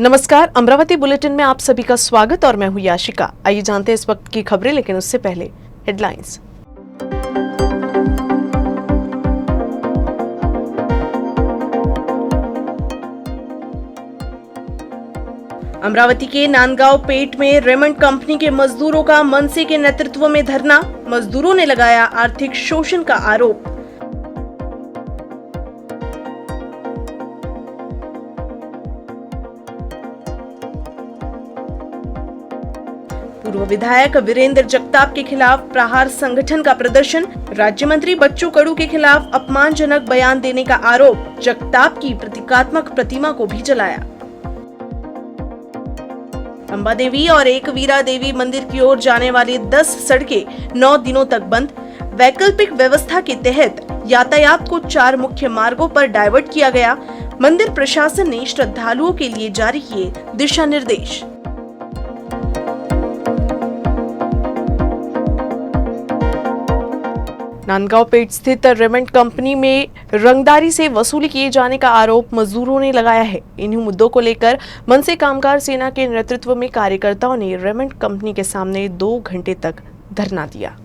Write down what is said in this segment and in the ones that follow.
नमस्कार, अमरावती बुलेटिन में आप सभी का स्वागत और मैं हूं याशिका। आइए जानते हैं इस वक्त की खबरें, लेकिन उससे पहले हेडलाइंस। अमरावती के नांदगांव पेट में रेमंड कंपनी के मजदूरों का मनसे के नेतृत्व में धरना। मजदूरों ने लगाया आर्थिक शोषण का आरोप। पूर्व विधायक वीरेंद्र जगताप के खिलाफ प्रहार संगठन का प्रदर्शन। राज्य मंत्री बच्चू कडू के खिलाफ अपमानजनक बयान देने का आरोप। जगताप की प्रतीकात्मक प्रतिमा को भी जलाया। अंबा देवी और एकवीरा देवी मंदिर की ओर जाने वाली 10 सड़कें 9 दिनों तक बंद। वैकल्पिक व्यवस्था के तहत यातायात को 4 मुख्य मार्गों पर डाइवर्ट किया गया। मंदिर प्रशासन ने श्रद्धालुओं के लिए जारी किए दिशा निर्देश। नांदगांव पेट स्थित रेमंड कंपनी में रंगदारी से वसूली किए जाने का आरोप मजदूरों ने लगाया है। इन्हीं मुद्दों को लेकर मनसे कामगार सेना के नेतृत्व में कार्यकर्ताओं ने रेमंड कंपनी के सामने 2 घंटे तक धरना दिया।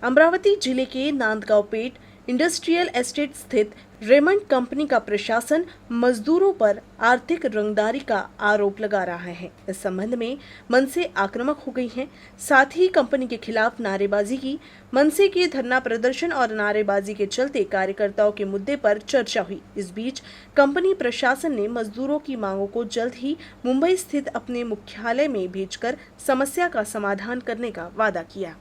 अमरावती जिले के नांदगांव पेट इंडस्ट्रियल एस्टेट स्थित रेमंड कंपनी का प्रशासन मजदूरों पर आर्थिक रंगदारी का आरोप लगा रहा है। इस संबंध में मनसे आक्रामक हो गई है। साथ ही कंपनी के खिलाफ नारेबाजी की। मनसे के धरना प्रदर्शन और नारेबाजी के चलते कार्यकर्ताओं के मुद्दे पर चर्चा हुई। इस बीच कंपनी प्रशासन ने मजदूरों की मांगों को जल्द ही मुंबई स्थित अपने मुख्यालय में भेजकर समस्या का समाधान करने का वादा किया।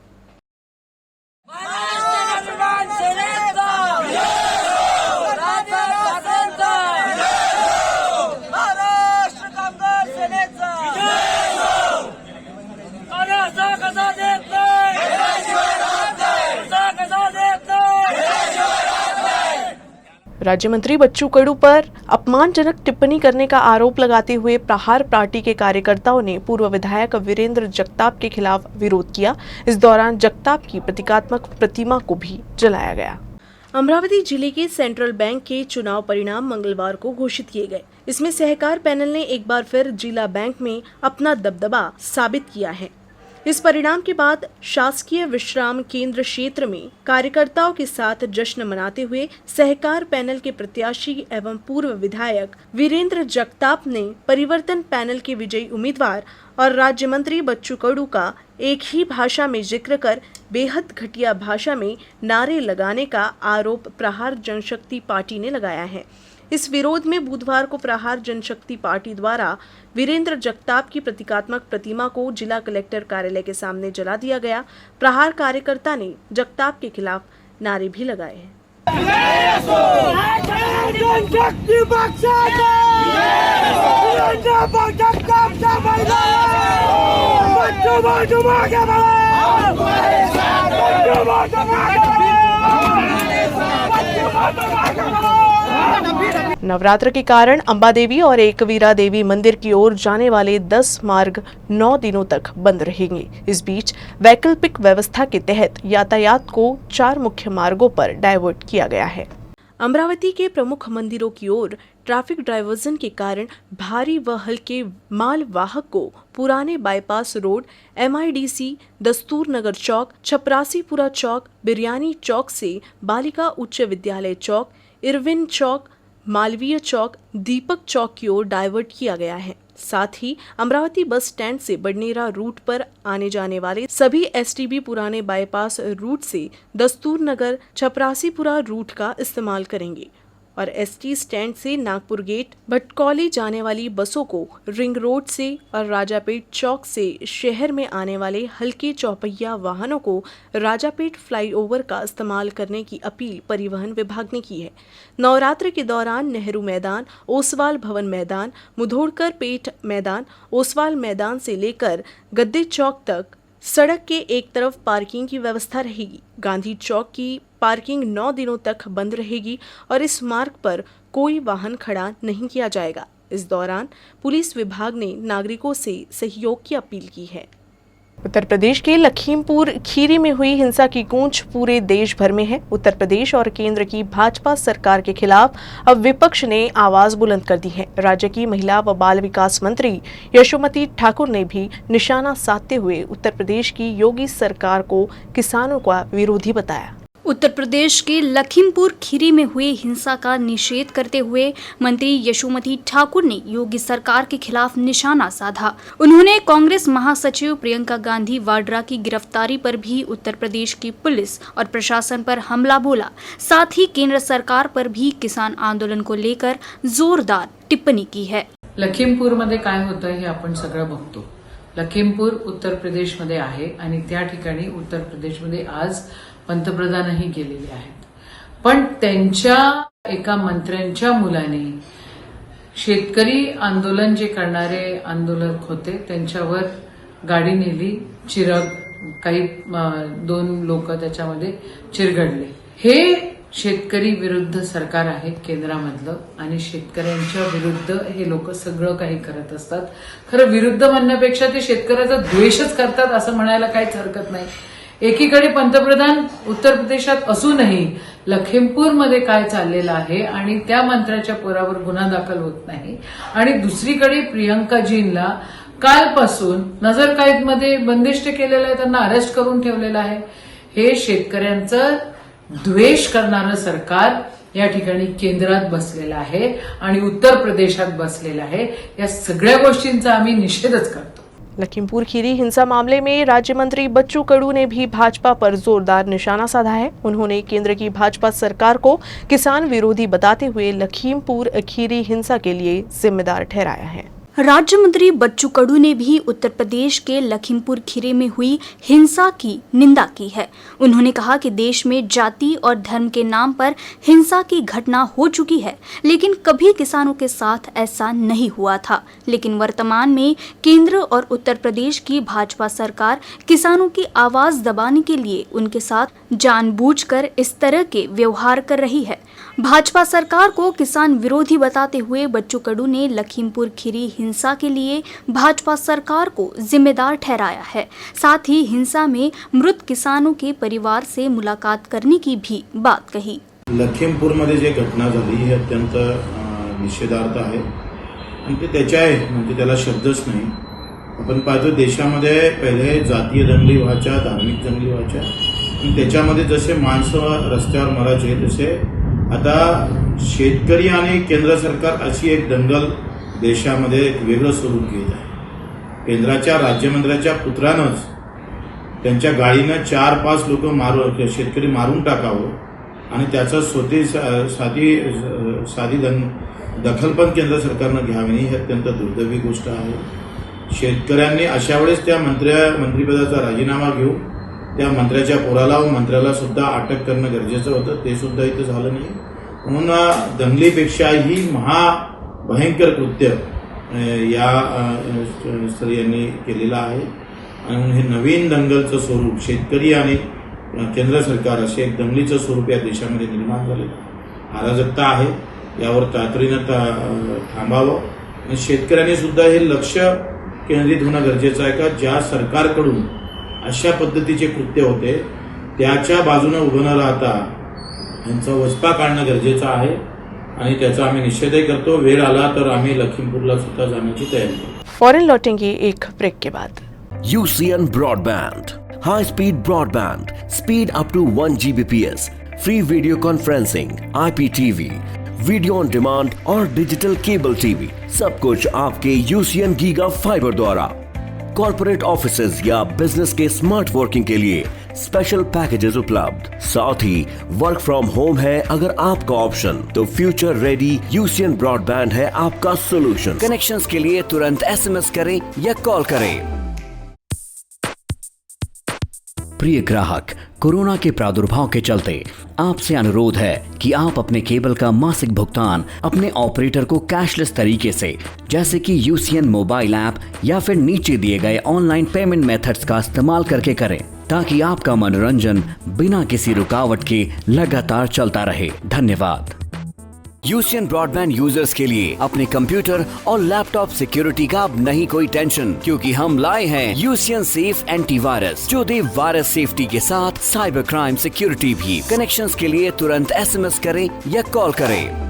राज्य मंत्री बच्चू कडू पर अपमानजनक टिप्पणी करने का आरोप लगाते हुए प्रहार पार्टी के कार्यकर्ताओं ने पूर्व विधायक वीरेंद्र जगताप के खिलाफ विरोध किया। इस दौरान जगताप की प्रतीकात्मक प्रतिमा को भी जलाया गया। अमरावती जिले के सेंट्रल बैंक के चुनाव परिणाम मंगलवार को घोषित किए गए। इसमें सहकार पैनल ने एक बार फिर जिला बैंक में अपना दबदबा साबित किया है। इस परिणाम के बाद शासकीय विश्राम केंद्र क्षेत्र में कार्यकर्ताओं के साथ जश्न मनाते हुए सहकार पैनल के प्रत्याशी एवं पूर्व विधायक वीरेंद्र जगताप ने परिवर्तन पैनल के विजयी उम्मीदवार और राज्य मंत्री बच्चू कडू का एक ही भाषा में जिक्र कर बेहद घटिया भाषा में नारे लगाने का आरोप प्रहार जनशक्ति पार्टी ने लगाया है। इस विरोध में बुधवार को प्रहार जनशक्ति पार्टी द्वारा वीरेंद्र जगताप की प्रतीकात्मक प्रतिमा को जिला कलेक्टर कार्यालय के सामने जला दिया गया। प्रहार कार्यकर्ता ने जगताप के खिलाफ नारे भी लगाए हैं। नवरात्र के कारण अंबा देवी और एकवीरा देवी मंदिर की ओर जाने वाले 10 मार्ग 9 दिनों तक बंद रहेंगे। इस बीच वैकल्पिक व्यवस्था के तहत यातायात को 4 मुख्य मार्गों पर डाइवर्ट किया गया है। अमरावती के प्रमुख मंदिरों की ओर ट्रैफिक डाइवर्जन के कारण भारी व हल्के माल वाहक को पुराने बाईपास रोड, MIDC, दस्तूर नगर चौक, छपरासीपुरा चौक, बिरयानी चौक से बालिका उच्च विद्यालय चौक, इरविन चौक, मालवीय चौक, दीपक चौक की ओर डाइवर्ट किया गया है। साथ ही अमरावती बस स्टैंड से बडनेरा रूट पर आने जाने वाले सभी STB पुराने बाईपास रूट से दस्तूर नगर छपरासीपुरा रूट का इस्तेमाल करेंगे और ST स्टैंड से नागपुर गेट भटकौली जाने वाली बसों को रिंग रोड से और राजापेट चौक से शहर में आने वाले हल्के चौपहिया वाहनों को राजापेट फ्लाईओवर का इस्तेमाल करने की अपील परिवहन विभाग ने की है। नवरात्र के दौरान नेहरू मैदान, ओसवाल भवन मैदान, मुधोड़कर पेट मैदान, ओसवाल मैदान से लेकर गद्दे चौक तक सड़क के एक तरफ पार्किंग की व्यवस्था रहेगी। गांधी चौक की पार्किंग 9 दिनों तक बंद रहेगी और इस मार्ग पर कोई वाहन खड़ा नहीं किया जाएगा। इस दौरान पुलिस विभाग ने नागरिकों से सहयोग की अपील की है। उत्तर प्रदेश के लखीमपुर खीरी में हुई हिंसा की गूंज पूरे देश भर में है। उत्तर प्रदेश और केंद्र की भाजपा सरकार के खिलाफ अब विपक्ष ने आवाज बुलंद कर दी है। राज्य की महिला व बाल विकास मंत्री यशोमती ठाकुर ने भी निशाना साधते हुए उत्तर प्रदेश की योगी सरकार को किसानों का विरोधी बताया। उत्तर प्रदेश के लखीमपुर खीरी में हुई हिंसा का निषेध करते हुए मंत्री यशोमती ठाकुर ने योगी सरकार के खिलाफ निशाना साधा। उन्होंने कांग्रेस महासचिव प्रियंका गांधी वाड्रा की गिरफ्तारी पर भी उत्तर प्रदेश की पुलिस और प्रशासन पर हमला बोला। साथ ही केंद्र सरकार पर भी किसान आंदोलन को लेकर जोरदार टिप्पणी की है। लखीमपूरमध्ये काय होतं हे आपण सगळं बघतो। लखीमपूर उत्तर प्रदेशमध्ये आहे आणि त्या ठिकाणी उत्तर प्रदेशमध्ये आज पंतप्रधानही गेलेले आहेत। पण त्यांच्या एका मंत्र्यांच्या मुलाने शेतकरी आंदोलन जे करणारे आंदोलक होते त्यांच्यावर गाडी नेली, चिरग काही 2 लोक त्याच्यामध्ये चिरगडले। हे शेतकरी विरुद्ध सरकार आहे केंद्रामधलं आणि शेतकऱ्यांच्या विरुद्ध हे लोक सगळं काही करत असतात। खरं विरुद्ध म्हणण्यापेक्षा ते शेतकऱ्याचा द्वेषच करतात असं म्हणायला काहीच हरकत नाही। एकीकडे पंतप्रधान उत्तर प्रदेशात असूनही लखीमपूरमध्ये काय चाललेलं आहे आणि त्या मंत्र्याच्या पोरावर गुन्हा दाखल होत नाही आणि दुसरीकडे प्रियंकाजींना कालपासून नजरकैदमध्ये बंदिष्ट केलेलं आहे, त्यांना अरेस्ट करून ठेवलेलं आहे। हे शेतकऱ्यांचं द्वेष करणारं सरकार या ठिकाणी केंद्रात बसलेलं आहे आणि उत्तर प्रदेशात बसलेलं आहे। या सगळ्या गोष्टींचा आम्ही निषेधच करतो। लखीमपुर खीरी हिंसा मामले में राज्य मंत्री बच्चू कडू ने भी भाजपा पर जोरदार निशाना साधा है। उन्होंने केंद्र की भाजपा सरकार को किसान विरोधी बताते हुए लखीमपुर खीरी हिंसा के लिए जिम्मेदार ठहराया है। राज्य मंत्री बच्चू कडू ने भी उत्तर प्रदेश के लखीमपुर खीरी में हुई हिंसा की निंदा की है। उन्होंने कहा कि देश में जाति और धर्म के नाम पर हिंसा की घटना हो चुकी है, लेकिन कभी किसानों के साथ ऐसा नहीं हुआ था। लेकिन वर्तमान में केंद्र और उत्तर प्रदेश की भाजपा सरकार किसानों की आवाज दबाने के लिए उनके साथ जानबूझकर इस तरह के व्यवहार कर रही है। भाजपा सरकार को किसान विरोधी बताते हुए बच्चू कडू ने लखीमपुर खीरी हिंसा के लिए भाजपा सरकार को जिम्मेदार ठहराया है। साथ ही हिंसा में मृत किसानों के परिवार से मुलाकात करने की भी बात कही। लखीमपूरमध्ये जे घटना झाली ही अत्यंत निषेधार्थ आहे आणि ते त्याच्या आहे म्हणजे त्याला शब्दच नाही। आपण पाहतो देशामध्ये पहिले जातीय दंगली व्हायच्या, धार्मिक दंगली व्हायच्या आणि त्याच्यामध्ये जसे माणसं रस्त्यावर मरायचे तसे आता शेतकरी आणि केंद्र सरकार अशी एक दंगल देशामध्ये एक वेगळं स्वरूप घेत आहे। केंद्राच्या राज्यमंत्र्याच्या पुत्रानंच त्यांच्या गाडीनं 4-5 लोक शेतकरी मारून टाकावं आणि त्याचा साधी दखल पण केंद्र सरकारनं घ्यावी ही अत्यंत दुर्दैवी गोष्ट आहे। शेतकऱ्यांनी अशा वेळेस त्या मंत्रिपदाचा राजीनामा घेऊन त्या मंत्र्याच्या पोराला व मंत्र्याला सुद्धा अटक करणं गरजेचं होतं, ते सुद्धा इथं झालं नाही। म्हणून दंगलीपेक्षाही महाभयंकर कृत्य या स्त्रियांनी केलेलं आहे आणि हे नवीन दंगलचं स्वरूप शेतकरी आणि केंद्र सरकार असे एक दंगलीचं स्वरूप या देशामध्ये निर्माण झालेलं अराजकता आहे। यावर तातडीनं थांबावं आणि शेतकऱ्यांनी सुद्धा हे लक्ष केंद्रित होणं गरजेचं आहे का ज्या सरकारकडून अशा पद्धतीचे कृत्य होते त्याच्या बाजूने उभं न राहता यांचा वचपा काढणं गरजेचं आहे आणि त्याचा आम्ही निषेधही करतो। वेळ आला तर आम्ही लखीमपूरला सुद्धा जाण्याची तयारी करू। फौरन लौटेंगे एक ब्रेक के बाद। UCN Broadband, high speed broadband, speed up to 1 Gbps, free video conferencing, IPTV, video on demand और डिजिटल केबल टीवी, सब कुछ आपके UCN गीगा फाइबर द्वारा। कॉर्पोरेट ऑफिसेज या बिजनेस के स्मार्ट वर्किंग के लिए स्पेशल पैकेजेस उपलब्ध। साथ ही वर्क फ्रॉम होम है अगर आपका ऑप्शन, तो फ्यूचर रेडी UCN ब्रॉडबैंड है आपका सोल्यूशन। कनेक्शंस के लिए तुरंत SMS करें या कॉल करें। प्रिय ग्राहक, कोरोना के प्रादुर्भाव के चलते आपसे अनुरोध है कि आप अपने केबल का मासिक भुगतान अपने ऑपरेटर को कैशलेस तरीके से, जैसे कि UCN मोबाइल ऐप या फिर नीचे दिए गए ऑनलाइन पेमेंट मेथड्स का इस्तेमाल करके करें, ताकि आपका मनोरंजन बिना किसी रुकावट के लगातार चलता रहे। धन्यवाद। यूसीएन ब्रॉडबैंड यूजर्स के लिए अपने कंप्यूटर और लैपटॉप सिक्योरिटी का अब नहीं कोई टेंशन, क्योंकि हम लाए हैं यूसीएन सेफ एंटीवायरस जो दे वायरस सेफ्टी के साथ साइबर क्राइम सिक्योरिटी भी। कनेक्शंस के लिए तुरंत एसएमएस करें या कॉल करें।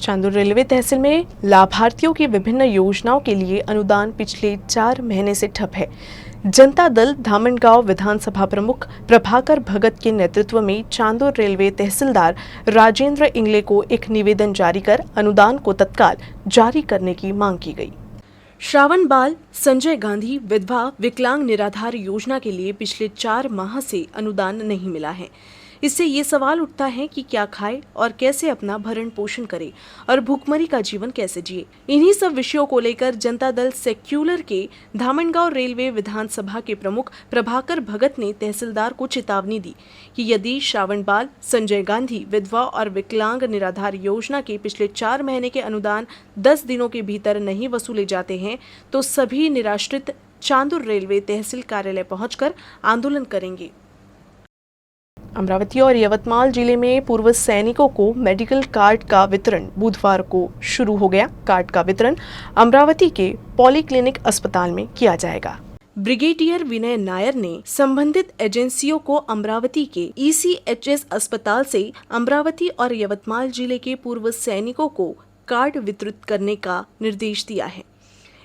चांदूर रेलवे तहसील में लाभार्थियों की विभिन्न योजनाओं के लिए अनुदान पिछले 4 महीने से ठप है। जनता दल धामनगांव विधानसभा प्रमुख प्रभाकर भगत के नेतृत्व में चांदूर रेलवे तहसीलदार राजेंद्र इंगले को एक निवेदन जारी कर अनुदान को तत्काल जारी करने की मांग की गई। श्रावण बाल संजय गांधी विधवा विकलांग निराधार योजना के लिए पिछले 4 माह से अनुदान नहीं मिला है। इससे ये सवाल उठता है कि क्या खाए और कैसे अपना भरण पोषण करे और भूखमरी का जीवन कैसे जिए। इन्हीं सब विषयों को लेकर जनता दल सेक्युलर के धामनगांव रेलवे विधानसभा के प्रमुख प्रभाकर भगत ने तहसीलदार को चेतावनी दी कि यदि श्रावण बाल संजय गांधी विधवा और विकलांग निराधार योजना के पिछले 4 महीने के अनुदान 10 दिनों के भीतर नहीं वसूले जाते हैं तो सभी निराश्रित चांदूर रेलवे तहसील कार्यालय पहुंचकर आंदोलन करेंगे। अमरावती और यवतमाल जिले में पूर्व सैनिकों को मेडिकल कार्ड का वितरण बुधवार को शुरू हो गया। कार्ड का वितरण अमरावती के पॉलीक्लिनिक अस्पताल में किया जाएगा। ब्रिगेडियर विनय नायर ने संबंधित एजेंसियों को अमरावती के ECHS अस्पताल से अमरावती और यवतमाल जिले के पूर्व सैनिकों को कार्ड वितरित करने का निर्देश दिया है।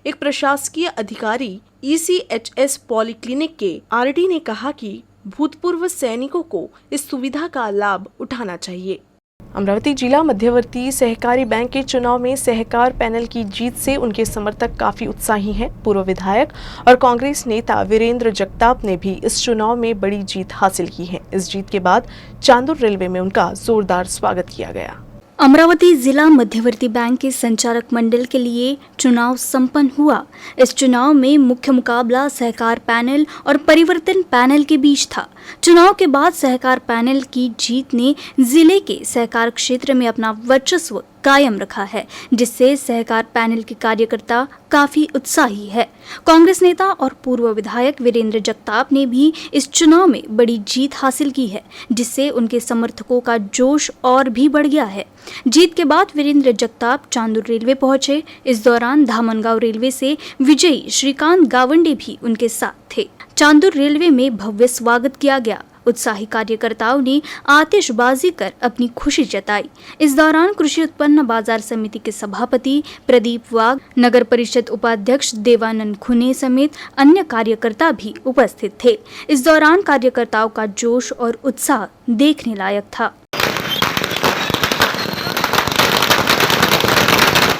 एक प्रशासकीय अधिकारी ECHS पॉलीक्लिनिक के RD ने कहा कि भूतपूर्व सैनिकों को इस सुविधा का लाभ उठाना चाहिए। अमरावती जिला मध्यवर्ती सहकारी बैंक के चुनाव में सहकार पैनल की जीत से उनके समर्थक काफी उत्साही हैं। पूर्व विधायक और कांग्रेस नेता वीरेंद्र जगताप ने भी इस चुनाव में बड़ी जीत हासिल की है। इस जीत के बाद चांदूर रेलवे में उनका जोरदार स्वागत किया गया। अमरावती जिला मध्यवर्ती बैंक के संचालक मंडल के लिए चुनाव संपन्न हुआ। इस चुनाव में मुख्य मुकाबला सहकार पैनल और परिवर्तन पैनल के बीच था। चुनाव के बाद सहकार पैनल की जीत ने जिले के सहकार क्षेत्र में अपना वर्चस्व कायम रखा है, जिससे सहकार पैनल के कार्यकर्ता काफी उत्साही है। कांग्रेस नेता और पूर्व विधायक वीरेंद्र जगताप ने भी इस चुनाव में बड़ी जीत हासिल की है, जिससे उनके समर्थकों का जोश और भी बढ़ गया है। जीत के बाद वीरेंद्र जगताप चांदूर रेलवे पहुंचे। इस दौरान धामनगांव रेलवे से विजयी श्रीकांत गावंडे भी उनके साथ थे। चांदूर रेलवे में भव्य स्वागत किया गया। उत्साही कार्यकर्ताओं ने आतिशबाजी कर अपनी खुशी जताई। इस दौरान कृषि उत्पन्न बाजार समिति के सभापति प्रदीप वाघ, नगर परिषद उपाध्यक्ष देवानंद खुने समेत अन्य कार्यकर्ता भी उपस्थित थे। इस दौरान कार्यकर्ताओं का जोश और उत्साह देखने लायक था।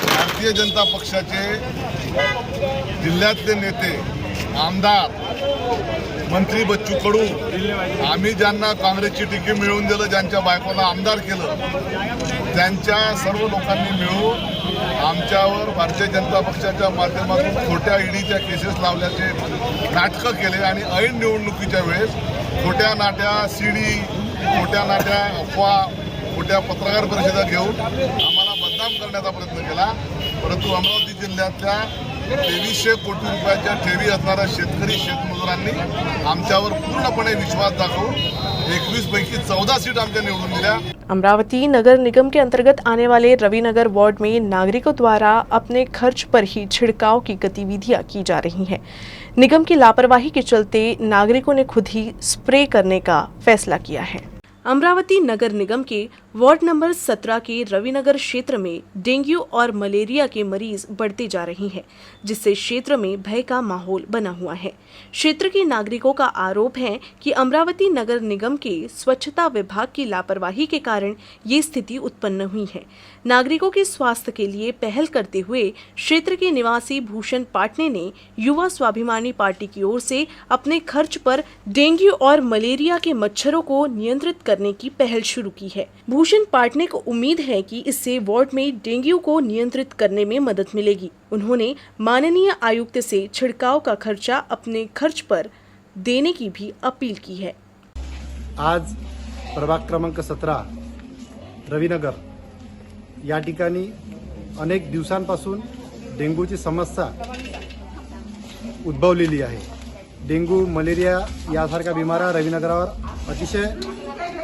भारतीय जनता पक्षाचे जिल्ह्यातले नेते, आमदार, मंत्री बच्चू कडू, आम्ही ज्यांना काँग्रेसची तिकीट मिळवून दिलं, ज्यांच्या बायकोला आमदार केलं, त्यांच्या सर्व लोकांनी मिळून आमच्यावर भारतीय जनता पक्षाच्या माध्यमातून खोट्या ईडीच्या केसेस लावल्याचे नाटकं केले आणि ऐन निवडणुकीच्या वेळेस खोट्या नाट्या सीडी, खोट्या नाट्या अफवा, खोट्या पत्रकार परिषदा घेऊन आम्हाला बदनाम करण्याचा प्रयत्न केला। परंतु अमरावती जिल्ह्यातल्या 2300 कोटी रुपयाच्या ठेवी असणाऱ्या शेतकरी शेतमजुरांनी आमच्यावर पूर्णपणे विश्वास दाखवून 21 पैकी 14 सीट आमच्या निवडून दिल्या। अमरावती नगर निगम के अंतर्गत आने वाले रविनगर वार्ड में नागरिकों द्वारा अपने खर्च पर ही छिड़काव की गतिविधियां की जा रही हैं। निगम की लापरवाही के चलते नागरिकों ने खुद ही स्प्रे करने का फैसला किया है। अमरावती नगर निगम के वार्ड नंबर 17 के रविनगर क्षेत्र में डेंगू और मलेरिया के मरीज बढ़ते जा रहे हैं, जिससे क्षेत्र में भय का माहौल बना हुआ है। क्षेत्र के नागरिकों का आरोप है कि अमरावती नगर निगम के स्वच्छता विभाग की लापरवाही के कारण ये स्थिति उत्पन्न हुई है। नागरिकों के स्वास्थ्य के लिए पहल करते हुए क्षेत्र के निवासी भूषण पाटने ने युवा स्वाभिमानी पार्टी की ओर से अपने खर्च पर डेंगू और मलेरिया के मच्छरों को नियंत्रित करने की पहल शुरू की है। भूषण पाटने को उम्मीद है कि इससे वार्ड में डेंगू को नियंत्रित करने में मदद मिलेगी। उन्होंने माननीय आयुक्त से छिड़काव का खर्चा अपने खर्च पर देने की भी अपील की है। आज प्रभाग क्रमांक 17 रविनगर या ठिकाणी अनेक दिवसांपासून डेंग्यूची समस्या उद्भवलेली आहे। डेंग्यू, मलेरिया यासारख्या बिमाऱ्या रविनगरावर अतिशय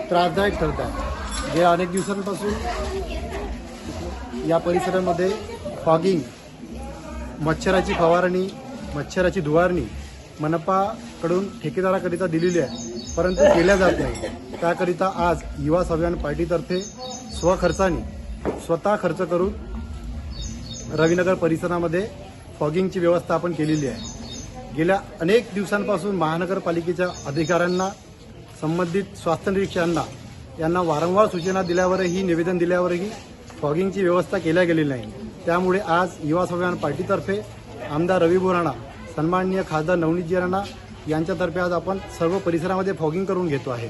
त्रासदायक ठरत आहेत। गेल्या अनेक दिवसांपासून या परिसरामध्ये फॉगिंग, मच्छराची फवारणी, मच्छराची धुवारणी मनपाकडून ठेकेदाराकरिता दिलेली आहे, परंतु केल्या जात नाही। त्याकरिता आज युवा स्वाभिमान पार्टीतर्फे स्वतः खर्च करून रविनगर परिसरामध्ये फॉगिंगची व्यवस्था आपण केलेली आहे। गेल्या अनेक दिवसांपासून महानगरपालिकेच्या अधिकाऱ्यांना, संबंधित स्वास्थ्य निरीक्षकांना यांना वारंवार सूचना दिल्यावरही, निवेदन दिल्यावरही फॉगिंगची व्यवस्था केल्या गेलेली नाही। त्यामुळे आज युवा स्वाभिमान पार्टीतर्फे आमदार रवी बोराणा, सन्माननीय खासदार नवनीतजी राणा यांच्यातर्फे आज आपण सर्व परिसरामध्ये फॉगिंग करून घेतो आहे।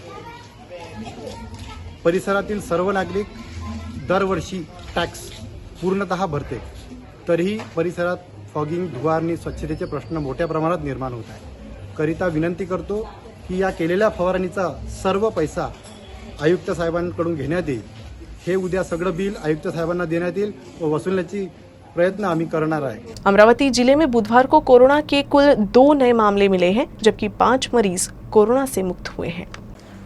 परिसरातील सर्व नागरिक दरवर्षी टॅक्स पूर्णतः भरते, तरीही परिसरात फॉगिंग, धुवारणी, स्वच्छतेचे प्रश्न मोठ्या प्रमाणात निर्माण होत आहे। करिता विनंती करतो की या केलेल्या फवारणीचा सर्व पैसा आयुक्त साहेबांकडून घेण्यात येईल। हे उद्या सगळं बिल आयुक्त साहेबांना देण्यात येईल व वसूलण्याची प्रयत्न आम्ही करणार आहे। अमरावती जिले में बुधवार को कोरोना के कुल 2 नए मामले मिले हैं, जबकि 5 मरीज कोरोना से मुक्त हुए हैं।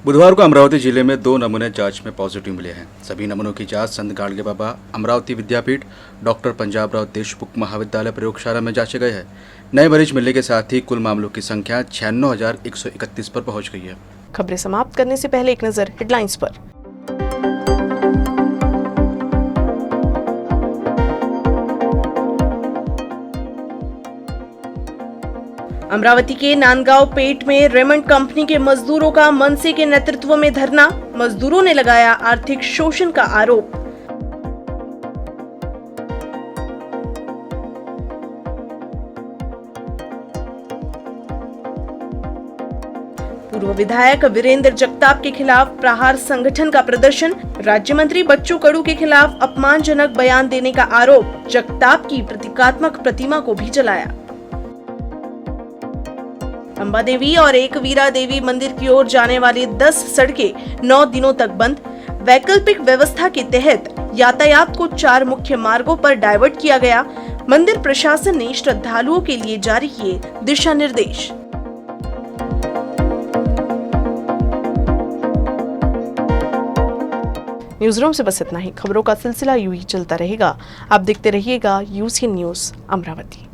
बुधवार को अमरावती जिले में 2 नमूने जांच में पॉजिटिव मिले हैं। सभी नमूनों की जांच संत गाडगे बाबा अमरावती विद्यापीठ, डॉक्टर पंजाबराव देशमुख महाविद्यालय प्रयोगशाला में जांचे गए हैं। नए मरीज मिलने के साथ ही कुल मामलों की संख्या 96,131 पर पहुंच गई है। खबरें समाप्त करने से पहले एक नजर हेडलाइंस पर। अमरावती के नांदगांव पेट में रेमंड कंपनी के मजदूरों का मनसे के नेतृत्व में धरना, मजदूरों ने लगाया आर्थिक शोषण का आरोप। पूर्व विधायक वीरेंद्र जगताप के खिलाफ प्रहार संगठन का प्रदर्शन, राज्य मंत्री बच्चू कडू के खिलाफ अपमानजनक बयान देने का आरोप, जगताप की प्रतीकात्मक प्रतिमा को भी जलाया। अंबा देवी और एकवीरा देवी मंदिर की ओर जाने वाली 10 सड़कें 9 दिनों तक बंद। वैकल्पिक व्यवस्था के तहत यातायात को 4 मुख्य मार्गों पर डाइवर्ट किया गया। मंदिर प्रशासन ने श्रद्धालुओं के लिए जारी किए दिशा निर्देश। न्यूज रूम से बस इतना ही। खबरों का सिलसिला यूं ही चलता रहेगा। आप देखते रहिएगा यूसीएन न्यूज अमरावती।